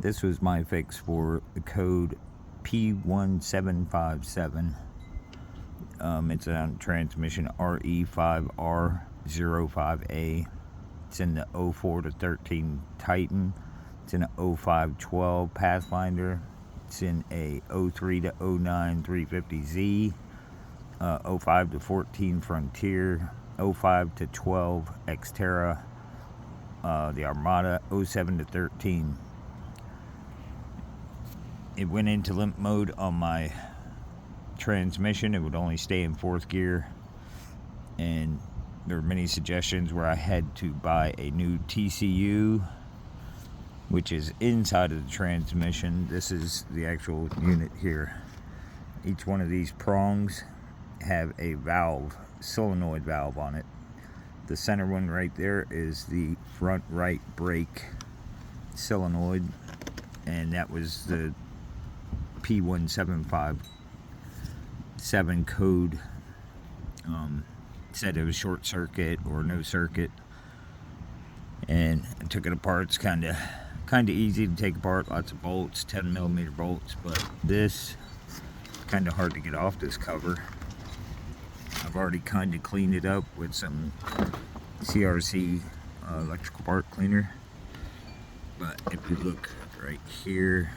this was my fix for the code P1757. It's on transmission RE5R05A. It's in the 04 to 13 Titan. It's in a 0512 Pathfinder. It's in a 03 to 09 350Z. 05 to 14 Frontier. 05 to 12 Xterra. The Armada. 07 to 13. It went into limp mode on my transmission. It would only stay in 4th gear, and there were many suggestions where I had to buy a new TCU, which is inside of the transmission. This is the actual unit here. Each one of these prongs have a valve, solenoid valve on it. The center one right there is the front right brake solenoid, and that was the P1757 code. Said it was short circuit or no circuit, and I took it apart. It's kind of easy to take apart. Lots of bolts, 10mm bolts, but this kind of hard to get off this cover. I've already kind of cleaned it up with some CRC electrical part cleaner, but if you look right here,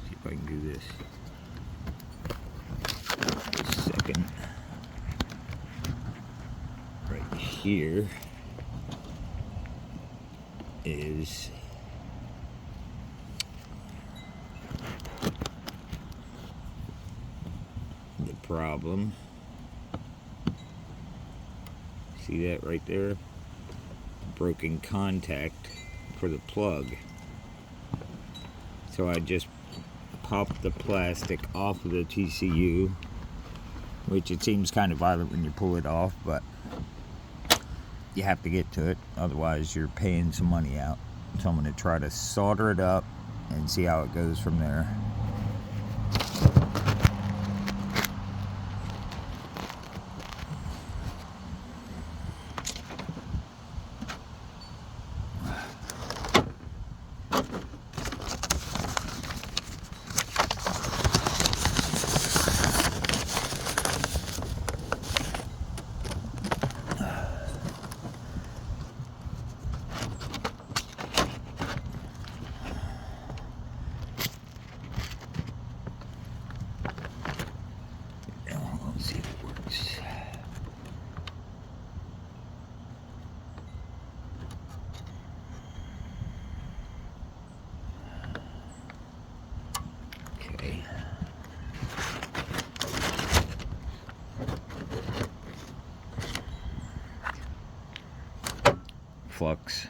see if I can do this. Just a second. Right here is the problem. See that right there? Broken contact for the plug. So I just popped the plastic off of the TCU, which it seems kind of violent when you pull it off, but you have to get to it, otherwise you're paying some money out. So I'm going to try to solder it up and see how it goes from there. Flux.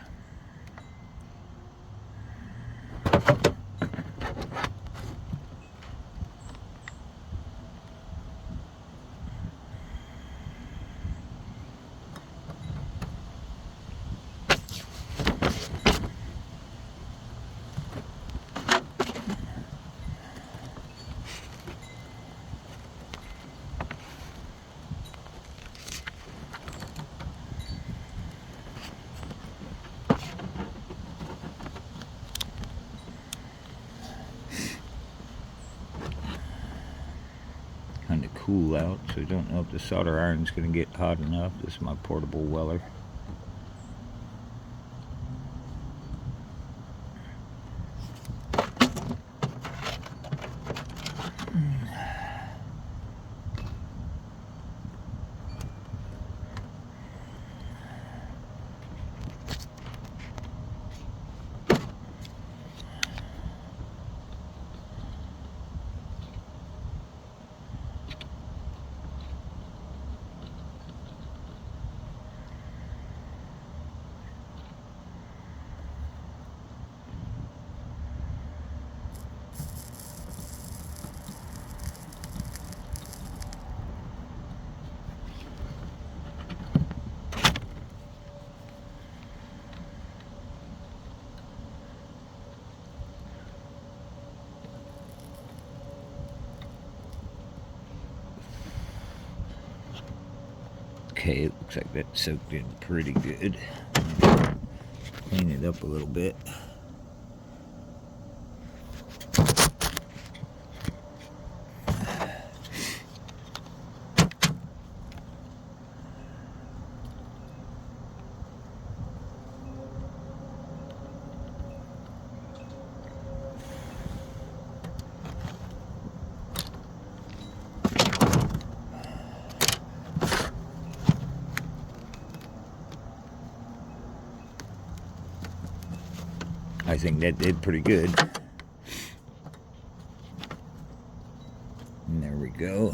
Kind of cool out, so I don't know if the solder iron's going to get hot enough. This is my portable weller. Okay, it looks like that soaked in pretty good. Clean it up a little bit. I think that did pretty good. And there we go.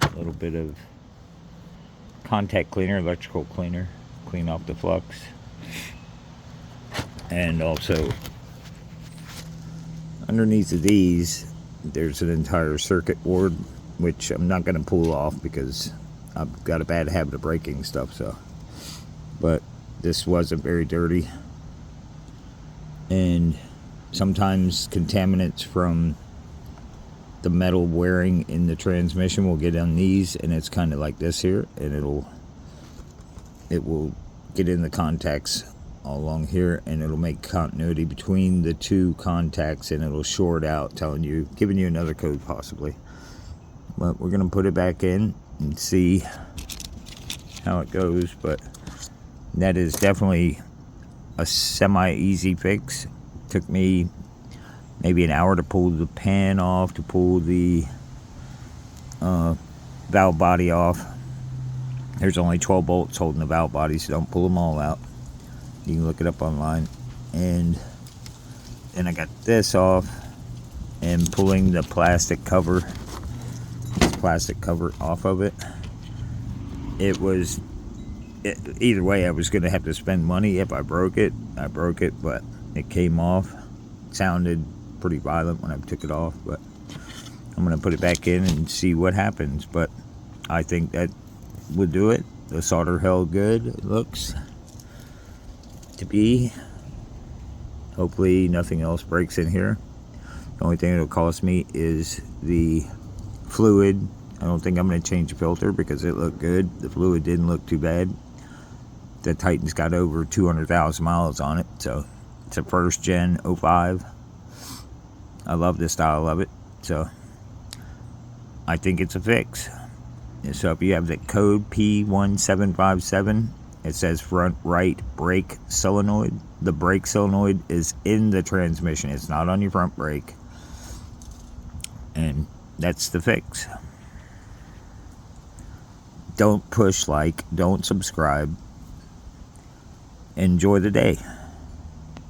A little bit of contact cleaner, electrical cleaner, clean off the flux. And also, underneath of these, there's an entire circuit board, which I'm not going to pull off because I've got a bad habit of breaking stuff. So, but this wasn't very dirty. And sometimes contaminants from the metal wearing in the transmission will get on these, and it's kind of like this here, and it will get in the contacts all along here, and it'll make continuity between the two contacts, and it'll short out, giving you another code possibly. But we're gonna put it back in and see how it goes. But that is definitely a semi-easy fix. Took me maybe an hour to pull the pan off, to pull the valve body off. There's only 12 bolts holding the valve body, so don't pull them all out. You can look it up online. And then I got this off, and pulling the plastic cover off of it. Either way, I was going to have to spend money if I broke it. I broke it, but it came off. It sounded pretty violent when I took it off, but I'm going to put it back in and see what happens. But I think that would do it. The solder held good, it looks to be. Hopefully nothing else breaks in here. The only thing it'll cost me is the fluid. I don't think I'm going to change the filter because it looked good. The fluid didn't look too bad. The Titan's got over 200,000 miles on it, so it's a first gen 05. I love the style of it, so I think it's a fix. So if you have the code P1757, it says front right brake solenoid. The brake solenoid is in the transmission. It's not on your front brake. And that's the fix. Don't push like, don't subscribe. Enjoy the day.